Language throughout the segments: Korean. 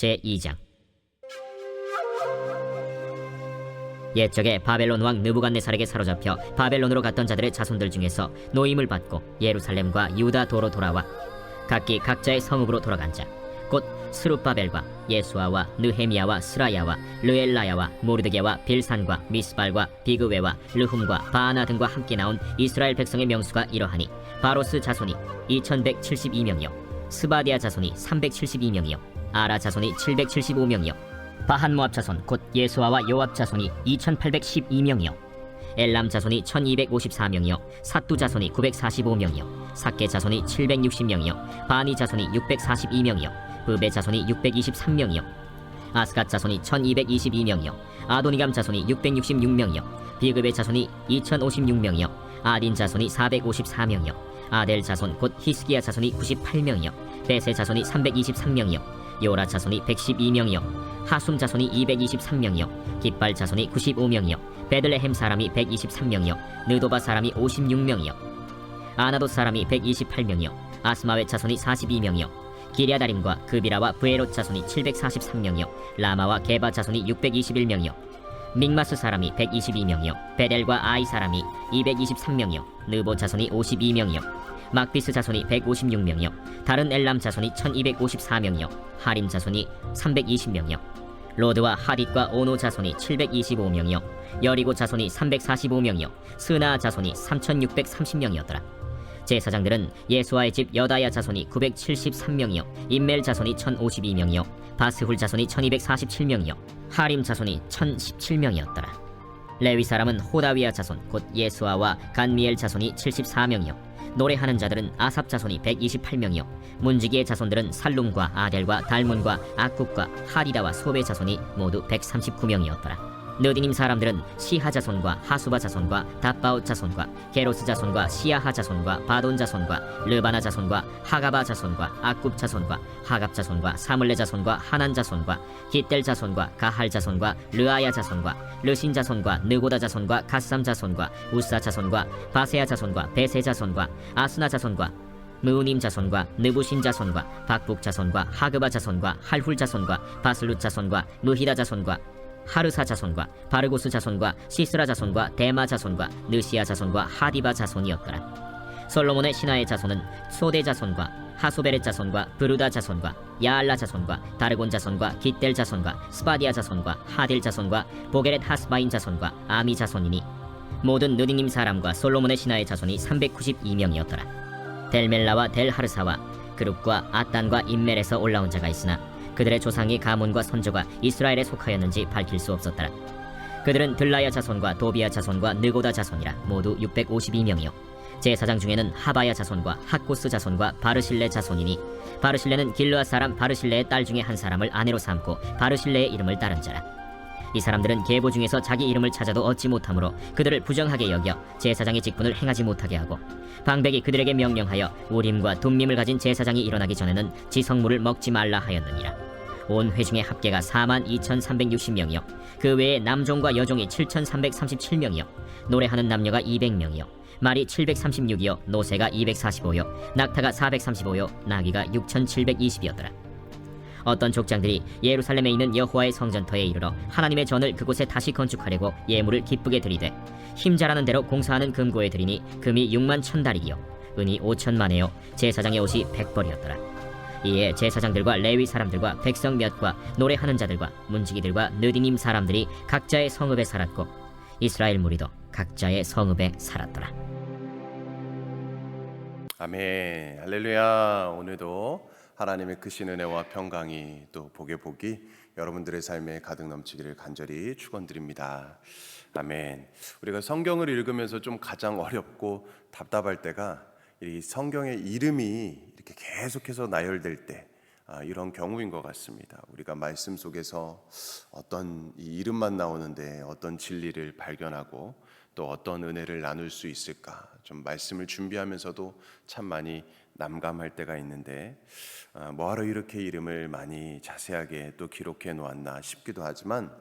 제2장. 옛적에 바벨론 왕 느부갓네살에게 사로잡혀 바벨론으로 갔던 자들의 자손들 중에서 노임을 받고 예루살렘과 유다 도로 돌아와 각기 각자의 성읍으로 돌아간 자, 곧 스룹바벨과 예수아와 느헤미야와 스라야와 르엘라야와 모르드게와 빌산과 미스발과 비그웨와 르훔과 바아나 등과 함께 나온 이스라엘 백성의 명수가 이러하니, 바로스 자손이 2172명이요 스바디아 자손이 372명이요 아라 자손이 775명이요 바한 모압 자손 곧 예수아와 요압 자손이 2812명이요 엘람 자손이 1254명이요 삿두 자손이 945명이요 삭게 자손이 760명이요 바니 자손이 642명이요 브베 자손이 623명이요 아스갓 자손이 1222명이요 아도니감 자손이 666명이요 비그베 자손이 2056명이요 아딘 자손이 454명이요 아델 자손 곧 히스기야 자손이 98명이요 베세 자손이 323명이요 요라 자손이 112명이요 하숨 자손이 223명이요 깃발 자손이 95명이요 베들레헴 사람이 123명이요 느도바 사람이 56명이요 아나도 사람이 128명이요 아스마웨 자손이 42명이요 기랴다림과 그비라와 브에롯 자손이 743명이요 라마와 게바 자손이 621명이요 믹마스 사람이 122명이요 베델과 아이 사람이 223명이요 느보 자손이 52명이요 막비스 자손이 156명이요 다른 엘람 자손이 1254명이요 하림 자손이 320명이요 로드와 하딧과 오노 자손이 725명이요 여리고 자손이 345명이요 스나 자손이 3630명이었더라. 제사장들은 예수아의 집 여다야 자손이 973명이요 임멜 자손이 1052명이요 바스훌 자손이 1247명이요 하림 자손이 1017명이었더라. 레위 사람은 호다위아 자손 곧 예수아와 간미엘 자손이 74명이요 노래하는 자들은 아삽 자손이 128명이요 문지기의 자손들은 살룸과 아델과 달문과 악굽과 하리다와 소베 자손이 모두 139명이었더라. 느디님 사람들은 시하 자손과 하수바 자손과 답바웃 자손과 게로스 자손과 시야하 자손과 바돈 자손과 르바나 자손과 하가바 자손과 악굽 자손과 하갑 자손과 사물레 자손과 하난 자손과 기델 자손과 가할 자손과 르아야 자손과 르신 자손과 느고다 자손과 가삼 자손과 우사 자손과 바세야 자손과 베세 자손과 아스나 자손과 무님 자손과 느부신 자손과 박북 자손과 하그바 자손과 할훌 자손과 바슬룻 자손과 무히다 자손과 하르사 자손과 바르고스 자손과 시스라 자손과 데마 자손과 느시아 자손과 하디바 자손이었더라. 솔로몬의 신하의 자손은 소데 자손과 하소베렛 자손과 브루다 자손과 야알라 자손과 다르곤 자손과 깃델 자손과 스바디아 자손과 하딜 자손과 보게렛 하스바인 자손과 아미 자손이니 모든 느디님 사람과 솔로몬의 신하의 자손이 392명이었더라. 델멜라와 델하르사와 그룹과 아단과 임멜에서 올라온 자가 있으나 그들의 조상이 가문과 선조가 이스라엘에 속하였는지 밝힐 수 없었더라. 그들은 들라야 자손과 도비야 자손과 느고다 자손이라 모두 652명이요 제사장 중에는 하바야 자손과 학고스 자손과 바르실레 자손이니 바르실레는 길르앗 사람 바르실레의 딸 중에 한 사람을 아내로 삼고 바르실레의 이름을 따른 자라. 이 사람들은 계보 중에서 자기 이름을 찾아도 얻지 못하므로 그들을 부정하게 여겨 제사장의 직분을 행하지 못하게 하고 방백이 그들에게 명령하여 우림과 둠밈을 가진 제사장이 일어나기 전에는 지성물을 먹지 말라 하였느니라. 온 회중의 합계가 42,360명이요 그 외에 남종과 여종이 7,337명이요 노래하는 남녀가 200명이요 말이 736이요 노새가 245요 낙타가 435요 나귀가 6,720이었더라. 어떤 족장들이 예루살렘에 있는 여호와의 성전터에 이르러 하나님의 전을 그곳에 다시 건축하려고 예물을 기쁘게 드리되 힘자라는 대로 공사하는 금고에 드리니 금이 6만 1,000다리기요 은이 5천만에요 제사장의 옷이 100벌이었더라. 이에 제사장들과 레위 사람들과 백성 몇과 노래하는 자들과 문지기들과 느디님 사람들이 각자의 성읍에 살았고 이스라엘 무리도 각자의 성읍에 살았더라. 아멘. 할렐루야. 오늘도 하나님의 크신 은혜와 평강이 또 복의 복이 여러분들의 삶에 가득 넘치기를 간절히 축원드립니다. 아멘. 우리가 성경을 읽으면서 좀 가장 어렵고 답답할 때가 이 성경의 이름이 이렇게 계속해서 나열될 때 이런 경우인 것 같습니다. 우리가 말씀 속에서 어떤 이 이름만 나오는데 어떤 진리를 발견하고 또 어떤 은혜를 나눌 수 있을까, 좀 말씀을 준비하면서도 참 많이 남감할 때가 있는데 뭐하러 이렇게 이름을 많이 자세하게 또 기록해 놓았나 싶기도 하지만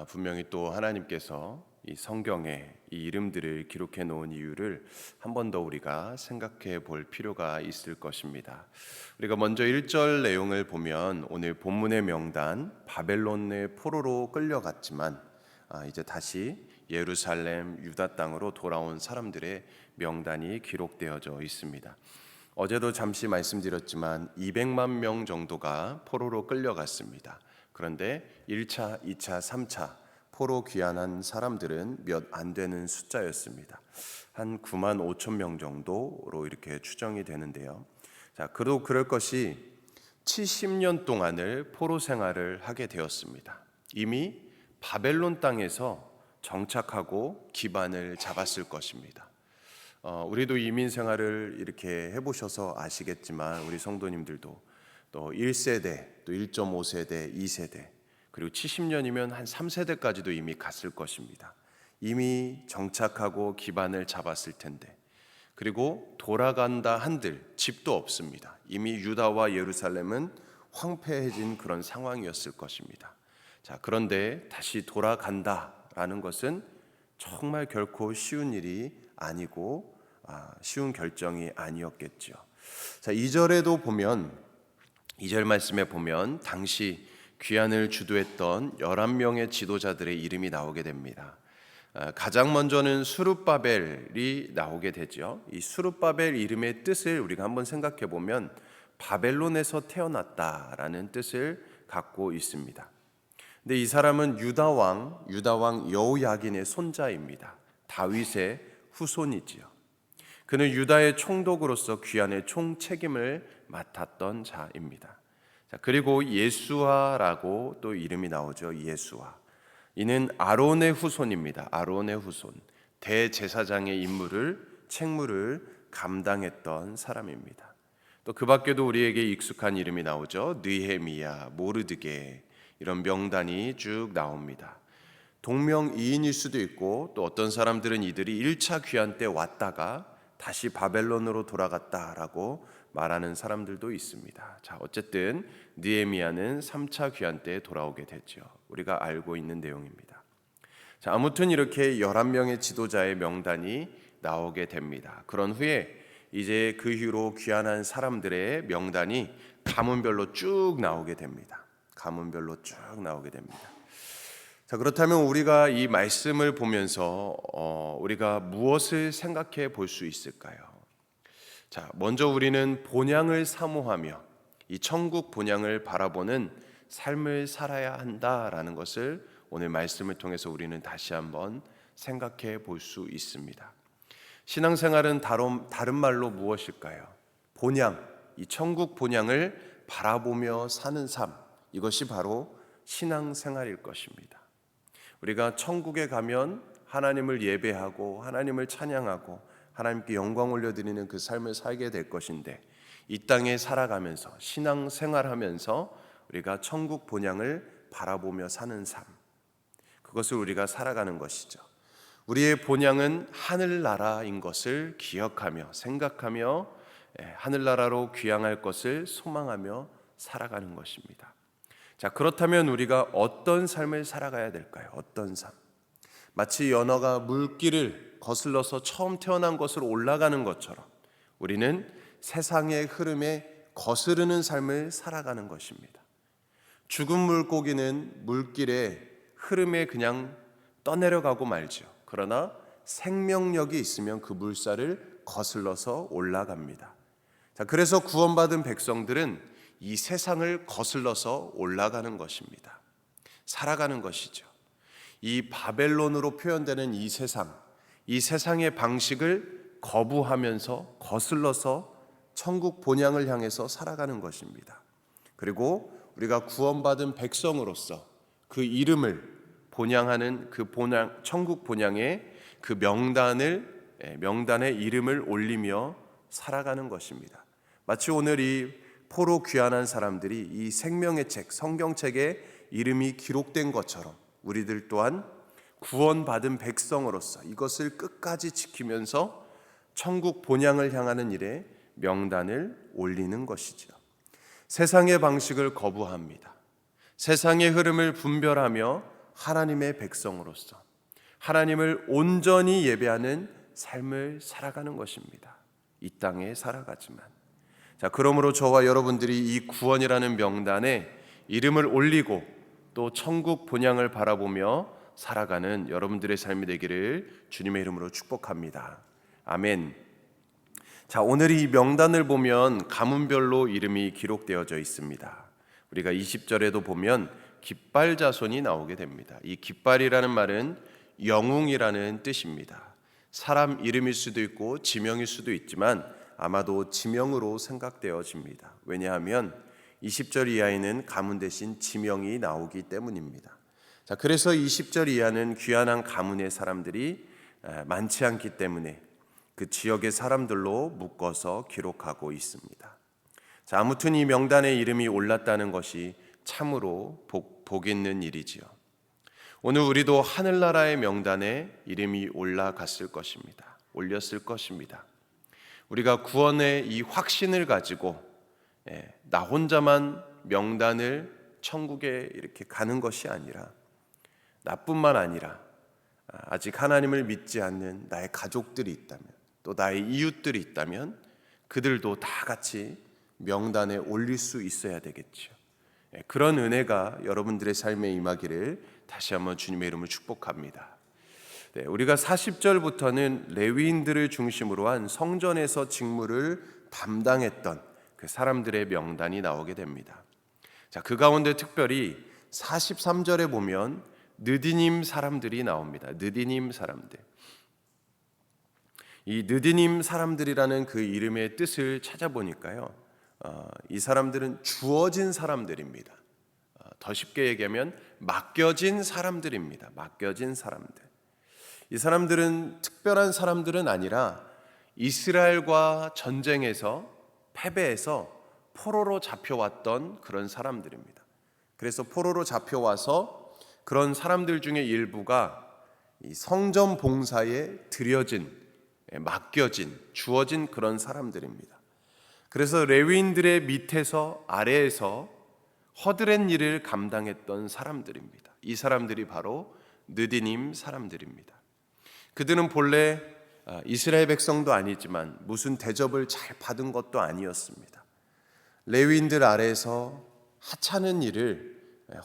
분명히 또 하나님께서 이 성경에 이 이름들을 기록해 놓은 이유를 한 번 더 우리가 생각해 볼 필요가 있을 것입니다. 우리가 먼저 1절 내용을 보면 오늘 본문의 명단 바벨론의 포로로 끌려갔지만 이제 다시 예루살렘 유다 땅으로 돌아온 사람들의 명단이 기록되어져 있습니다. 어제도 잠시 말씀드렸지만 200만 명 정도가 포로로 끌려갔습니다. 그런데 1차, 2차, 3차 포로 귀환한 사람들은 몇 안 되는 숫자였습니다. 한 9만 5천 명 정도로 이렇게 추정이 되는데요. 자, 그럴 것이 70년 동안을 포로 생활을 하게 되었습니다. 이미 바벨론 땅에서 정착하고 기반을 잡았을 것입니다. 우리도 이민 생활을 이렇게 해보셔서 아시겠지만 우리 성도님들도 또 1세대, 또 1.5세대, 2세대 그리고 70년이면 한 3세대까지도 이미 갔을 것입니다. 이미 정착하고 기반을 잡았을 텐데 그리고 돌아간다 한들 집도 없습니다. 이미 유다와 예루살렘은 황폐해진 그런 상황이었을 것입니다. 자, 그런데 다시 돌아간다라는 것은 정말 결코 쉬운 일이 아니고 쉬운 결정이 아니었겠죠. 자, 2절에도 보면 2절 말씀에 보면 당시 귀환을 주도했던 11명의 지도자들의 이름이 나오게 됩니다. 가장 먼저는 스룹바벨이 나오게 되죠. 이 스룹바벨 이름의 뜻을 우리가 한번 생각해 보면 바벨론에서 태어났다라는 뜻을 갖고 있습니다. 근데 이 사람은 유다 왕 여호야긴의 손자입니다. 다윗의 후손이지요. 그는 유다의 총독으로서 귀환의 총책임을 맡았던 자입니다. 자, 그리고 예수아라고 또 이름이 나오죠. 예수아. 이는 아론의 후손입니다. 아론의 후손. 대제사장의 책무를 감당했던 사람입니다. 또 그 밖에도 우리에게 익숙한 이름이 나오죠. 느헤미야, 모르드게 이런 명단이 쭉 나옵니다. 동명이인일 수도 있고 또 어떤 사람들은 이들이 1차 귀환 때 왔다가 다시 바벨론으로 돌아갔다라고 말하는 사람들도 있습니다. 자, 어쨌든 느헤미야는 3차 귀환 때 돌아오게 됐죠. 우리가 알고 있는 내용입니다. 자, 아무튼 이렇게 11명의 지도자의 명단이 나오게 됩니다. 그런 후에 이제 그 이후로 귀환한 사람들의 명단이 가문별로 쭉 나오게 됩니다. 가문별로 쭉 나오게 됩니다. 자, 그렇다면 우리가 이 말씀을 보면서 우리가 무엇을 생각해 볼 수 있을까요? 자, 먼저 우리는 본향을 사모하며 이 천국 본향을 바라보는 삶을 살아야 한다라는 것을 오늘 말씀을 통해서 우리는 다시 한번 생각해 볼 수 있습니다. 신앙생활은 다른 말로 무엇일까요? 본향, 이 천국 본향을 바라보며 사는 삶, 이것이 바로 신앙생활일 것입니다. 우리가 천국에 가면 하나님을 예배하고 하나님을 찬양하고 하나님께 영광 올려드리는 그 삶을 살게 될 것인데 이 땅에 살아가면서 신앙생활하면서 우리가 천국 본향을 바라보며 사는 삶, 그것을 우리가 살아가는 것이죠. 우리의 본향은 하늘나라인 것을 기억하며 생각하며 하늘나라로 귀향할 것을 소망하며 살아가는 것입니다. 자, 그렇다면 우리가 어떤 삶을 살아가야 될까요? 어떤 삶? 마치 연어가 물길을 거슬러서 처음 태어난 것으로 올라가는 것처럼 우리는 세상의 흐름에 거스르는 삶을 살아가는 것입니다. 죽은 물고기는 물길의 흐름에 그냥 떠내려가고 말죠. 그러나 생명력이 있으면 그 물살을 거슬러서 올라갑니다. 자, 그래서 구원받은 백성들은 이 세상을 거슬러서 올라가는 것입니다. 살아가는 것이죠. 이 바벨론으로 표현되는 이 세상의 방식을 거부하면서 거슬러서 천국 본향을 향해서 살아가는 것입니다. 그리고 우리가 구원받은 백성으로서 그 이름을 본향하는 천국 본향의 그 명단의 이름을 올리며 살아가는 것입니다. 마치 오늘 이 포로 귀환한 사람들이 이 생명의 책, 성경책에 이름이 기록된 것처럼 우리들 또한 구원받은 백성으로서 이것을 끝까지 지키면서 천국 본향을 향하는 일에 명단을 올리는 것이죠. 세상의 방식을 거부합니다. 세상의 흐름을 분별하며 하나님의 백성으로서 하나님을 온전히 예배하는 삶을 살아가는 것입니다. 이 땅에 살아가지만. 자, 그러므로 저와 여러분들이 이 구원이라는 명단에 이름을 올리고 또 천국 본향을 바라보며 살아가는 여러분들의 삶이 되기를 주님의 이름으로 축복합니다. 아멘. 자, 오늘 이 명단을 보면 가문별로 이름이 기록되어져 있습니다. 우리가 20절에도 보면 깃발 자손이 나오게 됩니다. 이 깃발이라는 말은 영웅이라는 뜻입니다. 사람 이름일 수도 있고 지명일 수도 있지만 아마도 지명으로 생각되어집니다. 왜냐하면 20절 이하에는 가문 대신 지명이 나오기 때문입니다. 자, 그래서 20절 이하는 귀환한 가문의 사람들이 많지 않기 때문에 그 지역의 사람들로 묶어서 기록하고 있습니다. 자, 아무튼 이 명단에 이름이 올랐다는 것이 참으로 복 있는 일이지요. 오늘 우리도 하늘나라의 명단에 이름이 올라갔을 것입니다. 올렸을 것입니다. 우리가 구원의 이 확신을 가지고 나 혼자만 명단을 천국에 이렇게 가는 것이 아니라 나뿐만 아니라 아직 하나님을 믿지 않는 나의 가족들이 있다면 또 나의 이웃들이 있다면 그들도 다 같이 명단에 올릴 수 있어야 되겠죠. 그런 은혜가 여러분들의 삶에 임하기를 다시 한번 주님의 이름을 축복합니다. 네, 우리가 40절부터는 레위인들을 중심으로 한 성전에서 직무를 담당했던 그 사람들의 명단이 나오게 됩니다. 자, 그 가운데 특별히 43절에 보면 느디님 사람들이 나옵니다. 느디님 사람들. 이 느디님 사람들이라는 그 이름의 뜻을 찾아보니까요, 이 사람들은 주어진 사람들입니다. 더 쉽게 얘기하면 맡겨진 사람들입니다. 맡겨진 사람들. 이 사람들은 특별한 사람들은 아니라 이스라엘과 전쟁에서 패배해서 포로로 잡혀왔던 그런 사람들입니다. 그래서 포로로 잡혀와서 그런 사람들 중에 일부가 이 성전 봉사에 드려진, 맡겨진, 주어진 그런 사람들입니다. 그래서 레위인들의 밑에서 아래에서 허드렛 일을 감당했던 사람들입니다. 이 사람들이 바로 느디님 사람들입니다. 그들은 본래 이스라엘 백성도 아니지만 무슨 대접을 잘 받은 것도 아니었습니다. 레위인들 아래에서 하찮은 일을,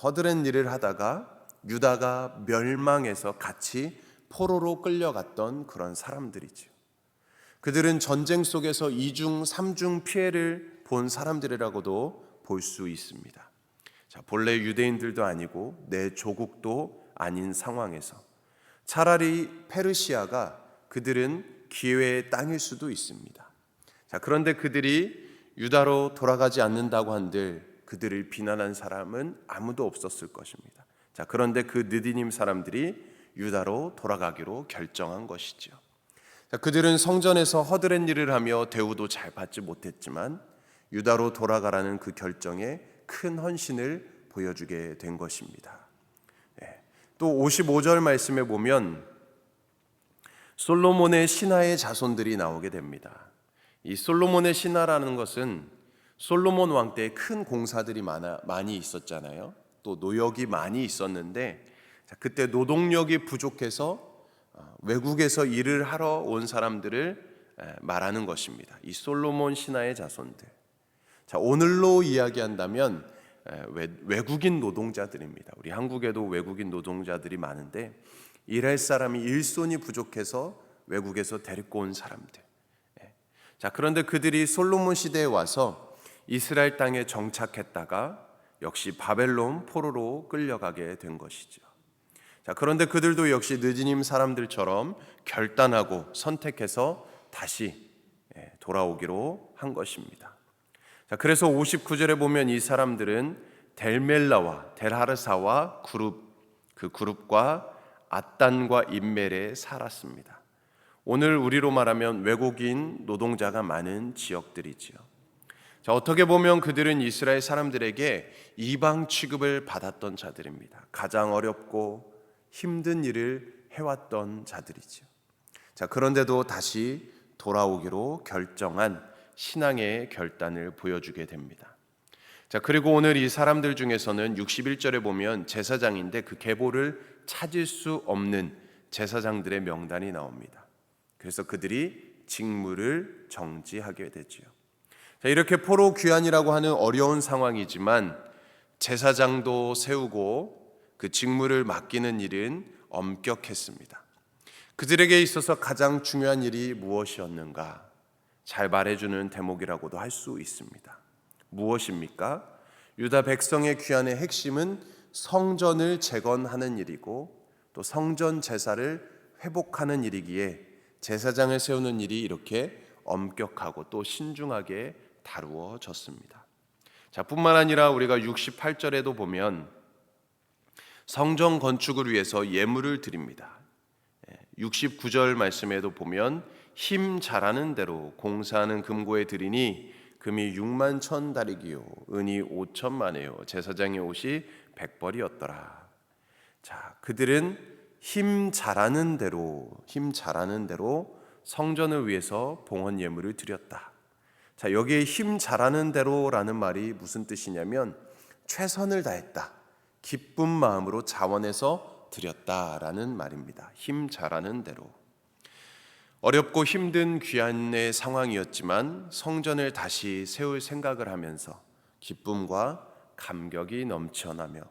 허드렛 일을 하다가 유다가 멸망해서 같이 포로로 끌려갔던 그런 사람들이죠. 그들은 전쟁 속에서 2중, 3중 피해를 본 사람들이라고도 볼 수 있습니다. 자, 본래 유대인들도 아니고 내 조국도 아닌 상황에서 차라리 페르시아가 그들은 기회의 땅일 수도 있습니다. 자, 그런데 그들이 유다로 돌아가지 않는다고 한들 그들을 비난한 사람은 아무도 없었을 것입니다. 자, 그런데 그 느디님 사람들이 유다로 돌아가기로 결정한 것이죠. 자, 그들은 성전에서 허드렛 일을 하며 대우도 잘 받지 못했지만 유다로 돌아가라는 그 결정에 큰 헌신을 보여주게 된 것입니다. 또 55절 말씀에 보면 솔로몬의 신하의 자손들이 나오게 됩니다. 이 솔로몬의 신하라는 것은 솔로몬 왕 때 큰 공사들이 많이 있었잖아요. 또 노역이 많이 있었는데 그때 노동력이 부족해서 외국에서 일을 하러 온 사람들을 말하는 것입니다. 이 솔로몬 신하의 자손들. 자, 오늘로 이야기한다면 외국인 노동자들입니다. 우리 한국에도 외국인 노동자들이 많은데 일할 사람이 일손이 부족해서 외국에서 데리고 온 사람들. 자, 그런데 그들이 솔로몬 시대에 와서 이스라엘 땅에 정착했다가 역시 바벨론 포로로 끌려가게 된 것이죠. 자, 그런데 그들도 역시 느디님 사람들처럼 결단하고 선택해서 다시 돌아오기로 한 것입니다. 자, 그래서 59절에 보면 이 사람들은 델멜라와 델하르사와 그 그룹과 앗단과 임멜에 살았습니다. 오늘 우리로 말하면 외국인 노동자가 많은 지역들이지요. 자, 어떻게 보면 그들은 이스라엘 사람들에게 이방 취급을 받았던 자들입니다. 가장 어렵고 힘든 일을 해왔던 자들이죠. 자, 그런데도 다시 돌아오기로 결정한 신앙의 결단을 보여주게 됩니다. 자, 그리고 오늘 이 사람들 중에서는 61절에 보면 제사장인데 그 계보를 찾을 수 없는 제사장들의 명단이 나옵니다. 그래서 그들이 직무를 정지하게 되지요. 자, 이렇게 포로 귀환이라고 하는 어려운 상황이지만 제사장도 세우고 그 직무를 맡기는 일은 엄격했습니다. 그들에게 있어서 가장 중요한 일이 무엇이었는가? 잘 말해주는 대목이라고도 할 수 있습니다. 무엇입니까? 유다 백성의 귀환의 핵심은 성전을 재건하는 일이고 또 성전 제사를 회복하는 일이기에 제사장을 세우는 일이 이렇게 엄격하고 또 신중하게 다루어졌습니다. 자, 뿐만 아니라 우리가 68절에도 보면 성전 건축을 위해서 예물을 드립니다. 69절 말씀에도 보면 힘 잘하는 대로 공사하는 금고에 드리니 금이 6만 천 다리기요 은이 5천만에요 제사장의 옷이 100벌이었더라. 자, 그들은 힘 잘하는 대로 성전을 위해서 봉헌 예물을 드렸다. 자, 여기에 힘 잘하는 대로라는 말이 무슨 뜻이냐면 최선을 다했다, 기쁜 마음으로 자원해서 드렸다라는 말입니다. 힘 잘하는 대로. 어렵고 힘든 귀환의 상황이었지만 성전을 다시 세울 생각을 하면서 기쁨과 감격이 넘쳐나며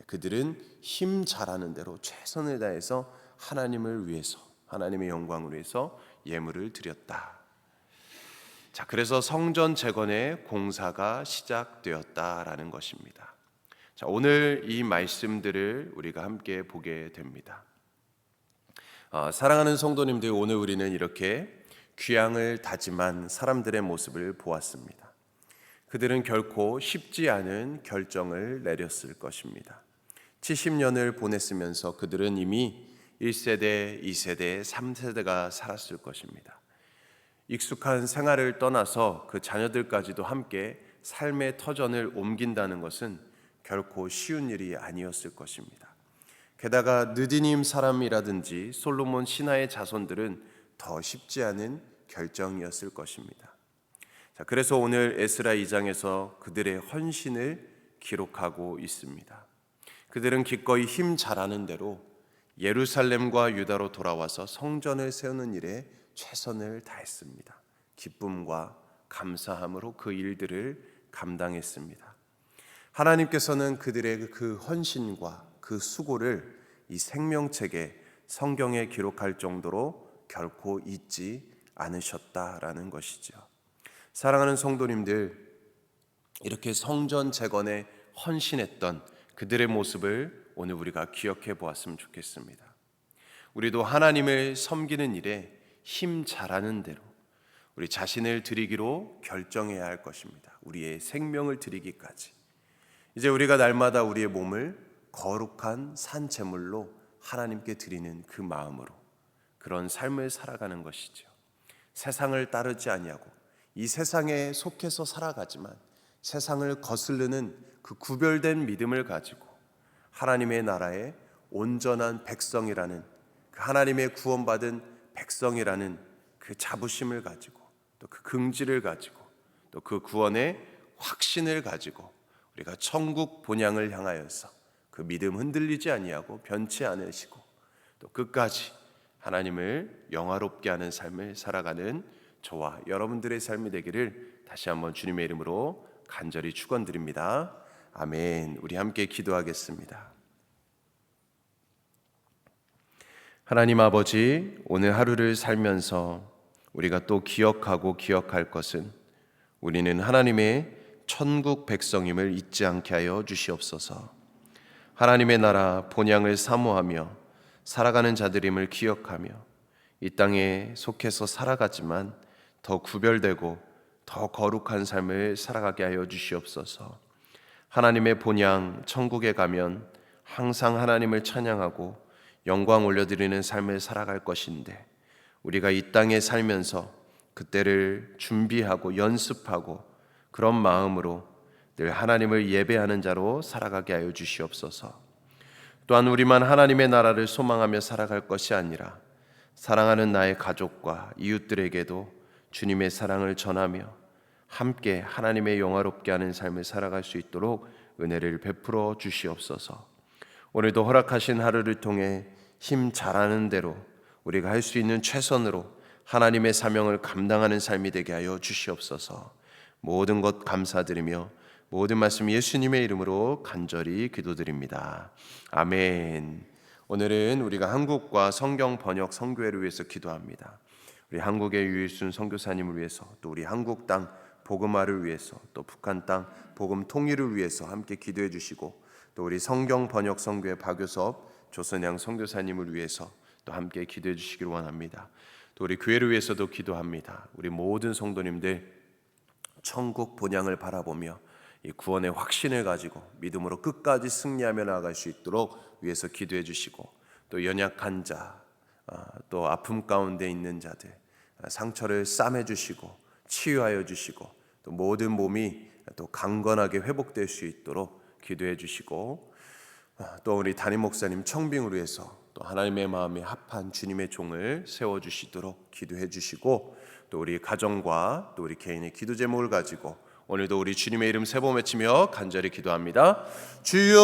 그들은 힘 잘하는 대로 최선을 다해서 하나님을 위해서, 하나님의 영광을 위해서 예물을 드렸다. 자, 그래서 성전 재건의 공사가 시작되었다라는 것입니다. 자, 오늘 이 말씀들을 우리가 함께 보게 됩니다. 사랑하는 성도님들, 오늘 우리는 이렇게 귀향을 다짐한 사람들의 모습을 보았습니다. 그들은 결코 쉽지 않은 결정을 내렸을 것입니다. 70년을 보냈으면서 그들은 이미 1세대, 2세대, 3세대가 살았을 것입니다. 익숙한 생활을 떠나서 그 자녀들까지도 함께 삶의 터전을 옮긴다는 것은 결코 쉬운 일이 아니었을 것입니다. 게다가 느디님 사람이라든지 솔로몬 신하의 자손들은 더 쉽지 않은 결정이었을 것입니다. 자, 그래서 오늘 에스라 2장에서 그들의 헌신을 기록하고 있습니다. 그들은 기꺼이 힘 잘하는 대로 예루살렘과 유다로 돌아와서 성전을 세우는 일에 최선을 다했습니다. 기쁨과 감사함으로 그 일들을 감당했습니다. 하나님께서는 그들의 그 헌신과 그 수고를 이 생명책에 성경에 기록할 정도로 결코 잊지 않으셨다라는 것이죠. 사랑하는 성도님들, 이렇게 성전 재건에 헌신했던 그들의 모습을 오늘 우리가 기억해 보았으면 좋겠습니다. 우리도 하나님을 섬기는 일에 힘 잘하는 대로 우리 자신을 드리기로 결정해야 할 것입니다. 우리의 생명을 드리기까지. 이제 우리가 날마다 우리의 몸을 거룩한 산 제물로 하나님께 드리는 그 마음으로 그런 삶을 살아가는 것이죠. 세상을 따르지 아니하고 이 세상에 속해서 살아가지만 세상을 거스르는 그 구별된 믿음을 가지고 하나님의 나라의 온전한 백성이라는, 그 하나님의 구원받은 백성이라는 그 자부심을 가지고 또 그 긍지를 가지고 또 그 구원의 확신을 가지고 우리가 천국 본향을 향하여서 그 믿음 흔들리지 아니하고 변치 않으시고 또 끝까지 하나님을 영화롭게 하는 삶을 살아가는 저와 여러분들의 삶이 되기를 다시 한번 주님의 이름으로 간절히 축원드립니다. 아멘. 우리 함께 기도하겠습니다. 하나님 아버지, 오늘 하루를 살면서 우리가 또 기억하고 기억할 것은 우리는 하나님의 천국 백성임을 잊지 않게 하여 주시옵소서. 하나님의 나라 본향을 사모하며 살아가는 자들임을 기억하며 이 땅에 속해서 살아가지만 더 구별되고 더 거룩한 삶을 살아가게 하여 주시옵소서. 하나님의 본향 천국에 가면 항상 하나님을 찬양하고 영광 올려드리는 삶을 살아갈 것인데 우리가 이 땅에 살면서 그때를 준비하고 연습하고 그런 마음으로 늘 하나님을 예배하는 자로 살아가게 하여 주시옵소서. 또한 우리만 하나님의 나라를 소망하며 살아갈 것이 아니라 사랑하는 나의 가족과 이웃들에게도 주님의 사랑을 전하며 함께 하나님의 영화롭게 하는 삶을 살아갈 수 있도록 은혜를 베풀어 주시옵소서. 오늘도 허락하신 하루를 통해 힘 잘하는 대로 우리가 할 수 있는 최선으로 하나님의 사명을 감당하는 삶이 되게 하여 주시옵소서. 모든 것 감사드리며 모든 말씀 예수님의 이름으로 간절히 기도드립니다. 아멘. 오늘은 우리가 한국과 성경 번역 선교회를 위해서 기도합니다. 우리 한국의 유일순 선교사님을 위해서, 또 우리 한국 땅 복음화를 위해서, 또 북한 땅 복음 통일을 위해서 함께 기도해 주시고, 또 우리 성경 번역 선교회 박효섭 조선양 선교사님을 위해서 또 함께 기도해 주시기를 원합니다. 또 우리 교회를 위해서도 기도합니다. 우리 모든 성도님들 천국 본향을 바라보며 이 구원의 확신을 가지고 믿음으로 끝까지 승리하며 나아갈 수 있도록 위해서 기도해 주시고, 또 연약한 자, 또 아픔 가운데 있는 자들 상처를 싸매 주시고 치유하여 주시고, 또 모든 몸이 또 강건하게 회복될 수 있도록 기도해 주시고, 또 우리 담임 목사님 청빙을 위해서 또 하나님의 마음에 합한 주님의 종을 세워 주시도록 기도해 주시고, 또 우리 가정과 또 우리 개인의 기도 제목을 가지고 오늘도 우리 주님의 이름 세 번 외치며 간절히 기도합니다. 주여